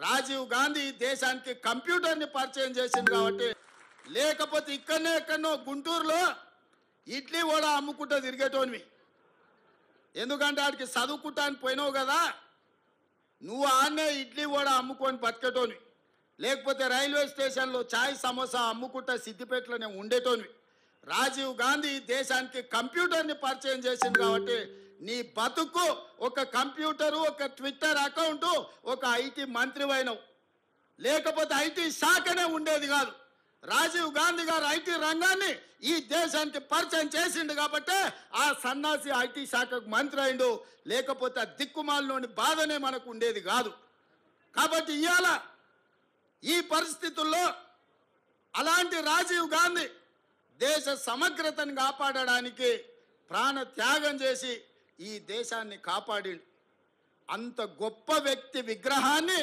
రాజీవ్ గాంధీ దేశానికి కంప్యూటర్ని పరిచయం చేసింది కాబట్టి, లేకపోతే ఇక్కడనే ఎక్కడనో గుంటూరులో ఇడ్లీ వడ అమ్ముకుంటూ తిరిగేటోనివి. ఎందుకంటే ఆడికి చదువుకుంటానికి పోయినావు కదా, నువ్వు ఆన్నే ఇడ్లీ వడ అమ్ముకొని బతికేటోనివి. లేకపోతే రైల్వే స్టేషన్లో చాయ్ సమోసా అమ్ముకుంటా సిద్దిపేటలోనే ఉండేటోనివి. రాజీవ్ గాంధీ దేశానికి కంప్యూటర్ని పరిచయం చేసింది కాబట్టి నీ బతుకు ఒక కంప్యూటరు, ఒక ట్విట్టర్ అకౌంటు, ఒక ఐటీ మంత్రివైనవు. లేకపోతే ఐటీ శాఖనే ఉండేది కాదు. రాజీవ్ గాంధీ గారు ఐటీ రంగాన్ని ఈ దేశానికి పరిచయం చేసిండు కాబట్టి ఆ సన్నాసి ఐటీ శాఖకు మంత్రి అయిండు. లేకపోతే ఆ దిక్కుమాలలోని బాధనే మనకు ఉండేది కాదు. కాబట్టి ఇవాళ ఈ పరిస్థితుల్లో అలాంటి రాజీవ్ గాంధీ దేశ సమగ్రతను కాపాడడానికి ప్రాణ త్యాగం చేసి ఈ దేశాన్ని కాపాడిండు. అంత గొప్ప వ్యక్తి విగ్రహాన్ని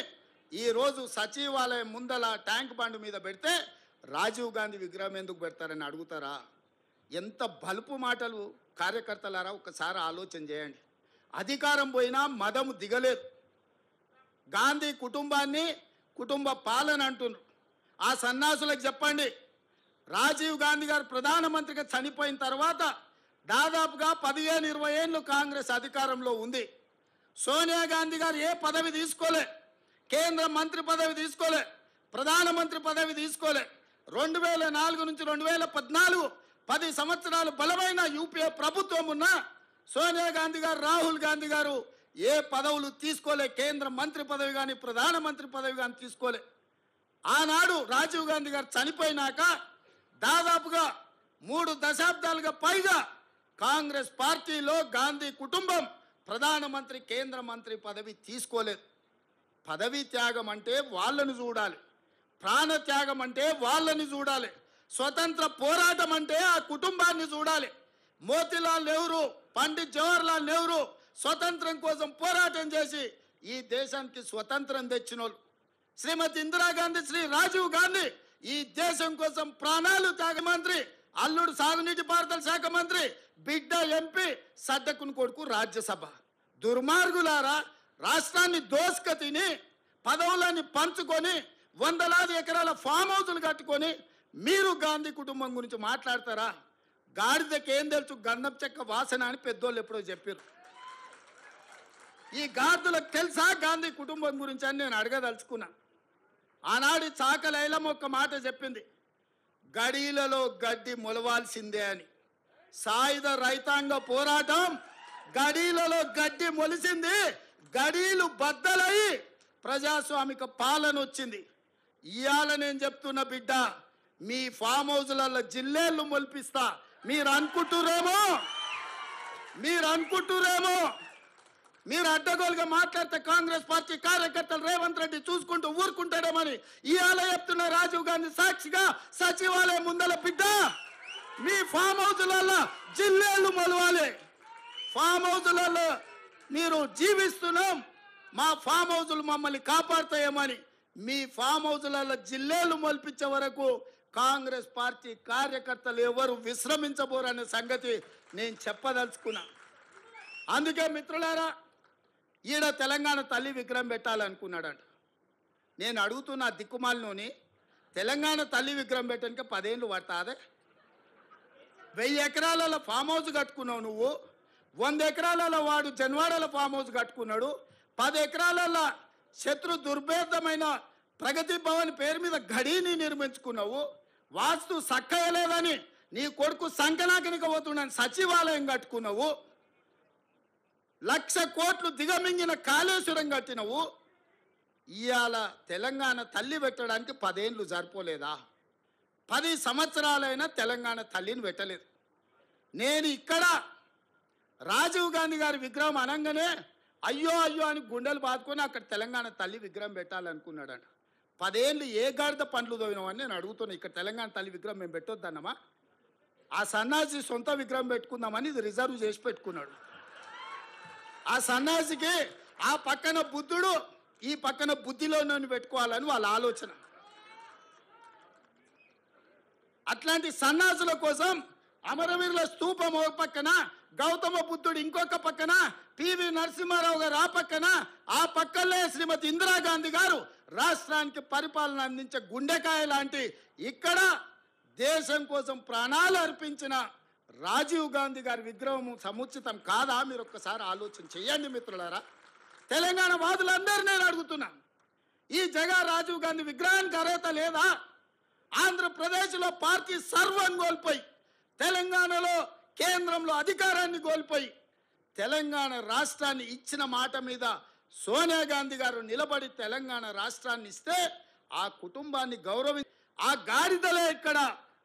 ఈరోజు సచివాలయం ముందల ట్యాంక్ బండ్ మీద పెడితే రాజీవ్ గాంధీ విగ్రహం ఎందుకు పెడతారని అడుగుతారా? ఎంత బలుపు మాటలు కార్యకర్తలారా, ఒకసారి ఆలోచన చేయండి. అధికారం పోయినా మదము దిగలేదు. గాంధీ కుటుంబాన్ని కుటుంబ పాలన అంటున్నారు. ఆ సన్నాసులకు చెప్పండి, రాజీవ్ గాంధీ గారు ప్రధానమంత్రిగా చనిపోయిన తర్వాత దాదాపుగా 15-20 ఏళ్ళు కాంగ్రెస్ అధికారంలో ఉంది. సోనియా గాంధీ గారు ఏ పదవి తీసుకోలే, కేంద్ర మంత్రి పదవి తీసుకోలే, ప్రధానమంత్రి పదవి తీసుకోలే. 2004 నుంచి 2014 10 సంవత్సరాలు బలమైన యూపీఏ ప్రభుత్వం ఉన్న సోనియా గాంధీ గారు, రాహుల్ గాంధీ గారు ఏ పదవులు తీసుకోలే. కేంద్ర మంత్రి పదవి కానీ ప్రధానమంత్రి పదవి కానీ తీసుకోలే. ఆనాడు రాజీవ్ గాంధీ గారు చనిపోయినాక దాదాపుగా 3 దశాబ్దాలుగా పైగా కాంగ్రెస్ పార్టీలో గాంధీ కుటుంబం ప్రధానమంత్రి, కేంద్ర మంత్రి పదవి తీసుకోలేదు. పదవి త్యాగం అంటే వాళ్ళని చూడాలి, ప్రాణ త్యాగం అంటే వాళ్ళని చూడాలి, స్వతంత్ర పోరాటం అంటే ఆ కుటుంబాన్ని చూడాలి. మోతీలాల్ నెహ్రూ, పండిత్ జవహర్లాల్ నెహ్రూ స్వతంత్రం కోసం పోరాటం చేసి ఈ దేశానికి స్వతంత్రం తెచ్చినోళ్ళు. శ్రీమతి ఇందిరాగాంధీ, శ్రీ రాజీవ్ గాంధీ ఈ దేశం కోసం ప్రాణాలు త్యాగ మంత్రి, అల్లుడు సాగునీటి పారుదల శాఖ మంత్రి, బిడ్డ ఎంపీ, సడ్డకుని కొడుకు రాజ్యసభ. దుర్మార్గులారా, రాష్ట్రాన్ని దోసుక తిని పదవులని పంచుకొని వందలాది ఎకరాల ఫామ్ హౌసులు కట్టుకొని మీరు గాంధీ కుటుంబం గురించి మాట్లాడతారా? గాడిదకి ఏం తెలుసు గంధం చెక్క వాసన అని పెద్దోళ్ళు ఎప్పుడో చెప్పారు. ఈ గాడిదలకు తెలుసా గాంధీ కుటుంబం గురించి అని నేను అడగదలుచుకున్నా. ఆనాడు చాకల ఐలమ్మ ఒక్క మాట చెప్పింది, గడీలలో గడ్డి మొలవాల్సిందే అని. సాయుధ రైతాంగ పోరాటం గడీలలో గడ్డి మొలిసింది, గడీలు బద్దలై ప్రజాస్వామిక పాలన వచ్చింది. ఇవాళ నేను చెప్తున్న బిడ్డ, మీ ఫామ్ హౌస్లలో జిల్లేళ్ళు మొలిపిస్తా. మీరు అనుకుంటురేమో మీరు అడ్డగోలుగా మాట్లాడితే కాంగ్రెస్ పార్టీ కార్యకర్తలు రేవంత్ రెడ్డి చూసుకుంటూ ఊరుకుంటాడేమని ఇవాళ చెప్తున్న రాజీవ్ గాంధీ సాక్షిగా సచివాలయం ముందల బిడ్డ, మీ ఫామ్ హౌస్లలో జిల్లేళ్ళు మొలవాలి. ఫామ్ హౌస్లలో మీరు జీవిస్తున్నాం, మా ఫామ్ హౌస్లు మమ్మల్ని కాపాడుతాయేమని మీ ఫామ్ హౌస్లలో జిల్లేలు మొలిపించే వరకు కాంగ్రెస్ పార్టీ కార్యకర్తలు ఎవరు విశ్రమించబోరనే సంగతి నేను చెప్పదలుచుకున్నా. అందుకే మిత్రులారా, ఈడ తెలంగాణ తల్లి విగ్రహం పెట్టాలనుకున్నాడంట. నేను అడుగుతున్న దిక్కుమాలినోని, తెలంగాణ తల్లి విగ్రహం పెట్టడానికి 10 ఏళ్ళు పడతాదే? 1000 ఎకరాలలో ఫామ్ హౌస్ కట్టుకున్నావు నువ్వు, 100 ఎకరాలలో వాడు జన్వాడల ఫామ్ హౌస్ కట్టుకున్నాడు, 10 ఎకరాలలో శత్రు దుర్భేదమైన ప్రగతి భవన్ పేరు మీద గడీని నిర్మించుకున్నావు. వాస్తు సక్కయలేదని నీ కొడుకు సంకనాకనికి పోతున్నాను సచివాలయం కట్టుకున్నావు. 1,00,000 కోట్లు దిగమింగిన కాళేశ్వరం కట్టినవు. ఇవాళ తెలంగాణ తల్లి పెట్టడానికి 10 ఏళ్ళు సరిపోలేదా? 10 సంవత్సరాలైనా తెలంగాణ తల్లిని పెట్టలేదు. నేను ఇక్కడ రాజీవ్ గాంధీ గారి విగ్రహం అనగానే అయ్యో అయ్యో అని గుండెలు బాదుకొని అక్కడ తెలంగాణ తల్లి విగ్రహం పెట్టాలనుకున్నాడంట. 10 ఏళ్ళు ఏ గాడిద పండ్లు తోవినామని నేను అడుగుతున్నా. ఇక్కడ తెలంగాణ తల్లి విగ్రహం మేము పెట్టొద్దన్నమా? ఆ సన్నాసి సొంత విగ్రహం పెట్టుకుందామని ఇది రిజర్వ్ చేసి పెట్టుకున్నాడు. ఆ సన్నాసికి ఆ పక్కన బుద్ధుడు, ఈ పక్కన బుద్ధిలోనూ పెట్టుకోవాలని వాళ్ళ ఆలోచన. అట్లాంటి సన్నాసుల కోసం అమరవీరుల స్తూపం ఒక పక్కన, గౌతమ బుద్ధుడు ఇంకొక పక్కన, పివి నరసింహారావు గారు ఆ పక్కన, ఆ పక్కనే శ్రీమతి ఇందిరాగాంధీ గారు రాష్ట్రానికి పరిపాలన అందించే గుండెకాయ లాంటి ఇక్కడ దేశం కోసం ప్రాణాలు అర్పించిన రాజీవ్ గాంధీ గారి విగ్రహం సముచితం కాదా? మీరు ఒక్కసారి ఆలోచన చేయండి మిత్రులారా. తెలంగాణ వాదులందరూ నేను అడుగుతున్నా, ఈ జగన్ రాజీవ్ గాంధీ విగ్రహానికి అర్హత లేదా? ఆంధ్రప్రదేశ్లో పార్టీ సర్వం కోల్పోయి, తెలంగాణలో కేంద్రంలో అధికారాన్ని కోల్పోయి, తెలంగాణ రాష్ట్రాన్ని ఇచ్చిన మాట మీద సోనియా గాంధీ గారు నిలబడి తెలంగాణ రాష్ట్రాన్ని ఇస్తే ఆ కుటుంబాన్ని ఆ గాడిదలే ఇక్కడ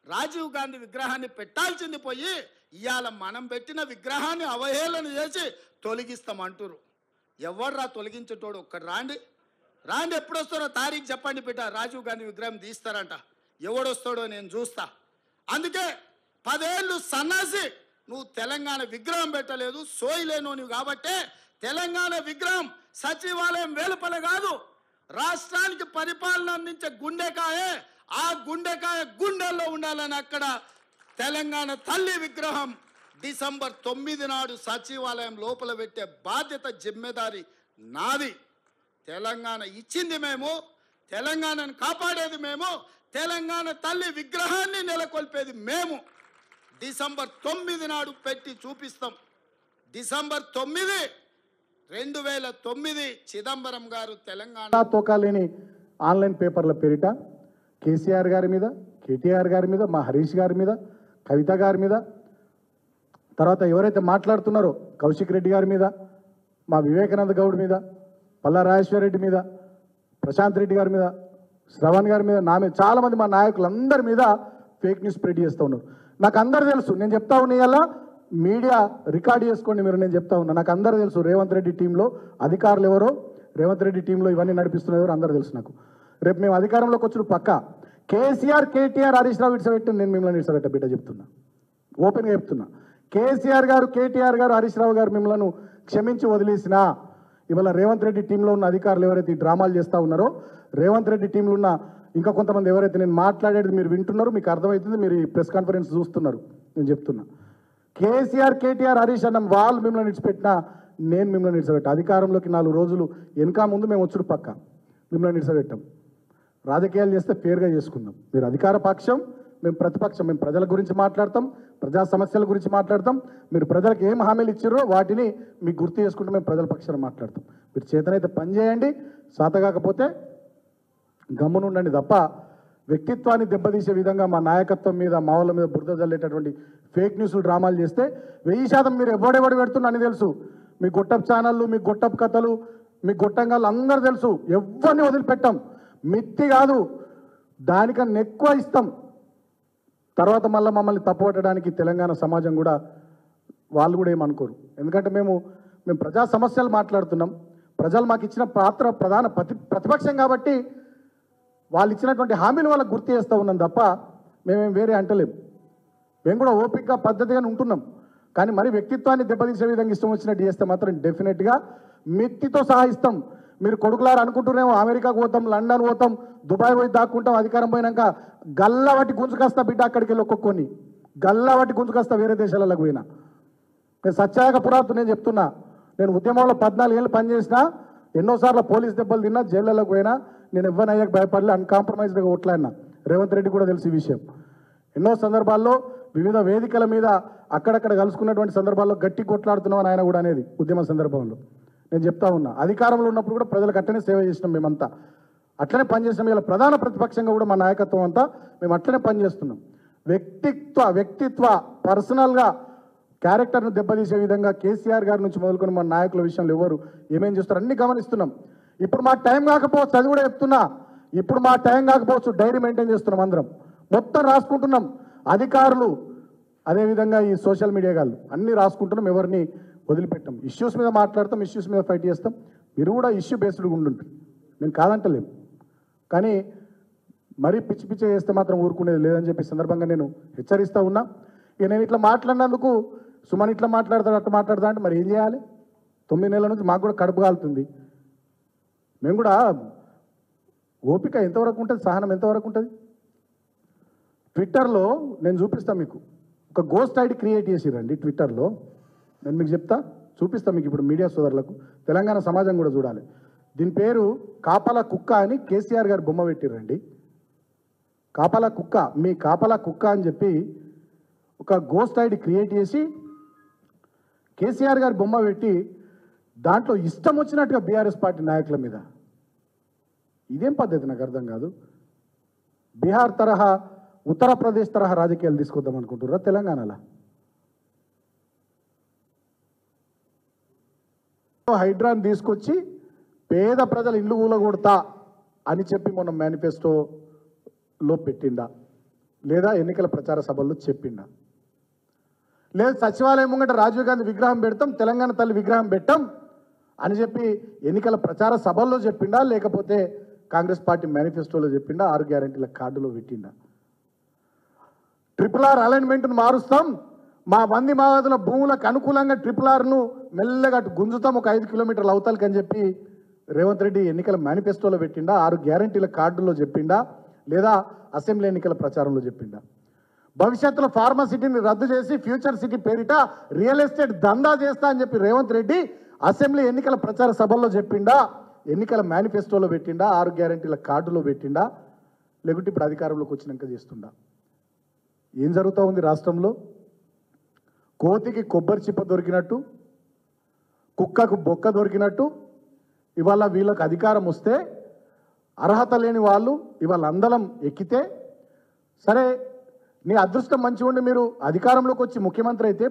రాజీవ్ గాంధీ విగ్రహాన్ని పెట్టాల్సింది పోయి ఇవాళ మనం పెట్టిన విగ్రహాన్ని అవహేళన చేసి తొలగిస్తామంటారు. ఎవర్రా తొలగించేటోడు? ఒక్కడు రాండి, ఎప్పుడు వస్తారో తారీఖు చెప్పండి బిడ్డ. రాజీవ్ గాంధీ విగ్రహం తీస్తారంట, ఎవడొస్తాడో నేను చూస్తా. అందుకే 10 ఏళ్ళు సన్నాసి నువ్వు తెలంగాణ విగ్రహం పెట్టలేదు, సోయిలేను కాబట్టే తెలంగాణ విగ్రహం సచివాలయం వెలుపల కాదు, రాష్ట్రానికి పరిపాలన అందించే గుండెకాయే, ఆ గుండెకాయ గుండెల్లో ఉండాలని అక్కడ తెలంగాణ తల్లి విగ్రహం డిసెంబర్ 9 నాడు సచివాలయం లోపల పెట్టే బాధ్యత జిమ్మెదారి నాది. తెలంగాణ ఇచ్చింది మేము, తెలంగాణను కాపాడేది మేము, తెలంగాణ తల్లి విగ్రహాన్ని నెలకొల్పేది మేము. డిసెంబర్ 9 నాడు పెట్టి చూపిస్తాం. డిసెంబర్ 9, 2009 చిదంబరం గారు తెలంగాణ తోకాలేని ఆన్లైన్ పేపర్ల పేరిట కేసీఆర్ గారి మీద, కేటీఆర్ గారి మీద, మా హరీష్ గారి మీద, కవిత గారి మీద, తర్వాత ఎవరైతే మాట్లాడుతున్నారో కౌశిక్ రెడ్డి గారి మీద, మా వివేకానంద గౌడ్ మీద, పల్లా రాజేశ్వర రెడ్డి మీద, ప్రశాంత్ రెడ్డి గారి మీద, శ్రవణ్ గారి మీద, నా మీద, చాలామంది మా నాయకులందరి మీద ఫేక్ న్యూస్ స్ప్రెడ్ చేస్తూ ఉన్నారు. నాకు అందరు తెలుసు, నేను చెప్తా ఉన్నా, ఇవాళ మీడియా రికార్డ్ చేసుకోండి మీరు, నేను చెప్తా ఉన్నా, నాకు అందరు తెలుసు. రేవంత్ రెడ్డి టీంలో అధికారులు ఎవరో, రేవంత్ రెడ్డి టీంలో ఇవన్నీ నడిపిస్తున్న ఎవరో అందరూ తెలుసు నాకు. రేపు మేము అధికారంలోకి వచ్చిన పక్క కేసీఆర్, కేటీఆర్, హరీష్ రావు ఇడిసబెట్టి నేను మిమ్మల్ని ఇడిసబెట్ట బిడ్డ చెప్తున్నా, ఓపెన్గా చెప్తున్నా. కేసీఆర్ గారు, కేటీఆర్ గారు, హరీష్ రావు గారు మిమ్మల్ని క్షమించి వదిలేసినా ఇవాళ రేవంత్ రెడ్డి టీంలో ఉన్న అధికారులు ఎవరైతే ఈ డ్రామాలు చేస్తూ ఉన్నారో, రేవంత్ రెడ్డి టీంలో ఉన్న ఇంకా కొంతమంది ఎవరైతే నేను మాట్లాడేది మీరు వింటున్నారు, మీకు అర్థమవుతుంది, మీరు ఈ ప్రెస్ కాన్ఫరెన్స్ చూస్తున్నారు, నేను చెప్తున్నా. కేసీఆర్, కేటీఆర్, హరీష్ అన్న వాళ్ళు మిమ్మల్ని ఇడిచిపెట్టినా నేను మిమ్మల్ని ఇడిచిపెట్టా. అధికారంలోకి 4 రోజులు వెనక ముందు మేము వచ్చుడు పక్క మిమ్మల్ని ఇడిచిపెట్టాం. రాజకీయాలు చేస్తే ఫేర్గా చేసుకుందాం. మీరు అధికార పక్షం, మేము ప్రతిపక్షం. మేము ప్రజల గురించి మాట్లాడతాం, ప్రజా సమస్యల గురించి మాట్లాడతాం. మీరు ప్రజలకు ఏం హామీలు ఇచ్చారో వాటిని మీకు గుర్తు చేసుకుంటూ మేము ప్రజల పక్షాన మాట్లాడతాం. మీరు చేతనైతే పని చేయండి, శాతకాకపోతే గమ్మునుండండి తప్ప వ్యక్తిత్వాన్ని దెబ్బతీసే విధంగా మా నాయకత్వం మీద, మా వాళ్ళ మీద బురద జల్లేటటువంటి ఫేక్ న్యూస్లు డ్రామాలు చేస్తే 1000% మీరు ఎవడెవడు పెడుతున్నా అని తెలుసు. మీ గొట్టపు ఛానళ్ళు, మీ గొట్టపు కథలు, మీ గొట్టంగాళ్ళు అందరూ తెలుసు. ఎవరిని వదిలిపెట్టాం, మిత్తి కాదు, దానికన్నా ఎక్కువ ఇస్తాం. తర్వాత మళ్ళీ మమ్మల్ని తప్పుపట్టడానికి తెలంగాణ సమాజం కూడా వాళ్ళు కూడా ఏమనుకోరు. ఎందుకంటే మేము ప్రజా సమస్యలు మాట్లాడుతున్నాం. ప్రజలు మాకు ఇచ్చిన పాత్ర ప్రధాన ప్రతిపక్షం కాబట్టి వాళ్ళు ఇచ్చినటువంటి హామీలు వాళ్ళకి గుర్తు చేస్తూ ఉన్నాం తప్ప మేమేం వేరే అంటలేము. మేము కూడా ఓపికగా పద్ధతిగానే ఉంటున్నాం. కానీ మరి వ్యక్తిత్వాన్ని దెబ్బతీసే విధంగా ఇష్టం వచ్చినట్టు చేస్తే మాత్రం డెఫినెట్గా మిత్తితో సహా ఇస్తాం. మీరు కొడుకులారు అనుకుంటున్నామో అమెరికాకు పోతాం, లండన్ పోతాం, దుబాయ్ పోయి దాక్కుంటాం, అధికారం పోయినాక గల్లవట్టి గుంజుకొస్తా బిడ్డ. అక్కడికి వెళ్ళి ఒక్కొక్కని గల్లవట్టి గుంజుకొస్తా వేరే దేశాలకు పోయినా. నేను సత్యాగ పురాతు నేను చెప్తున్నా, నేను ఉద్యమంలో 14 ఏళ్ళు పనిచేసినా, ఎన్నోసార్లు పోలీస్ దెబ్బలు తిన్నా, జైళ్ళలోకి పోయినా, నేను ఎవరినయ్యాక భయపడలే, అన్కాంప్రమైజ్డ్గా ఓట్లాడినా. రేవంత్ రెడ్డి కూడా తెలుసు ఈ విషయం. ఎన్నో సందర్భాల్లో వివిధ వేదికల మీద అక్కడక్కడ కలుసుకున్నటువంటి సందర్భాల్లో గట్టి కొట్లాడుతున్నామని ఆయన కూడా అనేది ఉద్యమ సందర్భంలో నేను చెప్తా ఉన్నా. అధికారంలో ఉన్నప్పుడు కూడా ప్రజలకు అట్లనే సేవ చేసినాం, మేమంతా అట్లనే పనిచేసినాం. ఇలా ప్రధాన ప్రతిపక్షంగా కూడా మా నాయకత్వం అంతా మేము అట్లనే పనిచేస్తున్నాం. వ్యక్తిత్వ పర్సనల్గా క్యారెక్టర్ను దెబ్బతీసే విధంగా కేసీఆర్ గారి నుంచి మొదలుకొని మన నాయకుల విషయంలో ఎవరు ఏమేం చేస్తారు అన్ని గమనిస్తున్నాం. ఇప్పుడు మా టైం కాకపోవచ్చు, అది కూడా చెప్తున్నా, ఇప్పుడు మా టైం కాకపోవచ్చు, డైరీ మెయింటైన్ చేస్తున్నాం, అందరం మొత్తం రాసుకుంటున్నాం. అధికారులు అదేవిధంగా ఈ సోషల్ మీడియా వాళ్ళు అన్నీ రాసుకుంటున్నాం, ఎవరిని వదిలిపెట్టాం. ఇష్యూస్ మీద మాట్లాడతాం, ఇష్యూస్ మీద ఫైట్ చేస్తాం. మీరు కూడా ఇష్యూ బేస్డ్గా ఉండుంటారు, నేను కాదంటలేము. కానీ మరీ పిచ్చి పిచ్చి చేస్తే మాత్రం ఊరుకునేది లేదని చెప్పి సందర్భంగా నేను హెచ్చరిస్తూ ఉన్నా. ఇక నేను ఇట్లా మాట్లాడినందుకు సుమన్ ఇట్లా మాట్లాడతాడు, అట్లా మాట్లాడతా అంటే మరి ఏం చేయాలి? 9 నెలల నుంచి మాకు కూడా కడుపు కాలుతుంది. మేము కూడా ఓపిక ఎంతవరకు ఉంటుంది, సహనం ఎంతవరకు ఉంటుంది? ట్విట్టర్లో నేను చూపిస్తాను మీకు, ఒక గోస్ట్ ఐడి క్రియేట్ చేసిరండి ట్విట్టర్లో. నేను మీకు చెప్తా, చూపిస్తాను మీకు ఇప్పుడు మీడియా సోదరులకు, తెలంగాణ సమాజం కూడా చూడాలి. దీని పేరు కాపలా కుక్క అని కేసీఆర్ గారు బొమ్మ పెట్టిరండి. కాపలా కుక్క, మీ కాపలా కుక్క అని చెప్పి ఒక గోస్ట్ ఐడి క్రియేట్ చేసి కేసీఆర్ గారి బొమ్మ పెట్టి దాంట్లో ఇష్టం వచ్చినట్టుగా బీఆర్ఎస్ పార్టీ నాయకుల మీద. ఇదేం పద్ధతి నాకు అర్థం కాదు. బీహార్ తరహా, ఉత్తరప్రదేశ్ తరహా రాజకీయాలు తీసుకొద్దాం అనుకుంటున్నారా తెలంగాణలో? హైడ్రాన్ తీసుకొచ్చి పేద ప్రజల ఇల్లు కూలగొడతా అని చెప్పి మొన్న మేనిఫెస్టోలో పెట్టిండా, లేదా ఎన్నికల ప్రచార సభల్లో చెప్పిండా? లేదు సచివాలయం ముంగట రాజీవ్ గాంధీ విగ్రహం పెడతాం, తెలంగాణ తల్లి విగ్రహం పెట్టాం అని చెప్పి ఎన్నికల ప్రచార సభల్లో చెప్పిండా, లేకపోతే కాంగ్రెస్ పార్టీ మేనిఫెస్టోలో చెప్పిండా, 6 గ్యారెంటీల కార్డులో పెట్టిండా? RRR అలైన్మెంట్ను మారుస్తాం, మా మంది మావతుల భూములకు అనుకూలంగా RRRను మెల్లగా గుంజుతాం ఒక 5 కిలోమీటర్ల అవతలకి అని చెప్పి రేవంత్ రెడ్డి ఎన్నికల మేనిఫెస్టోలో పెట్టిండా, 6 గ్యారెంటీల కార్డులో చెప్పిండా, లేదా అసెంబ్లీ ఎన్నికల ప్రచారంలో చెప్పిండా? భవిష్యత్తులో ఫార్మసిటీని రద్దు చేసి ఫ్యూచర్ సిటీ పేరిట రియల్ ఎస్టేట్ దందా చేస్తా అని చెప్పి రేవంత్ రెడ్డి అసెంబ్లీ ఎన్నికల ప్రచార సభల్లో చెప్పిండా, ఎన్నికల మేనిఫెస్టోలో పెట్టిండా, 6 గ్యారెంటీల కార్డులో పెట్టిండా, లేకుంటే ఇప్పుడు అధికారంలోకి వచ్చినాక చేస్తుండా? ఏం జరుగుతూ ఉంది రాష్ట్రంలో? కోతికి కొబ్బరి చిప్ప దొరికినట్టు, కుక్కకు బొక్క దొరికినట్టు ఇవాళ వీళ్ళకి అధికారం వస్తే, అర్హత లేని వాళ్ళు ఇవాళ అందలం ఎక్కితే, సరే నీ అదృష్టం మంచిగా ఉండి మీరు అధికారంలోకి వచ్చి ముఖ్యమంత్రి అయితే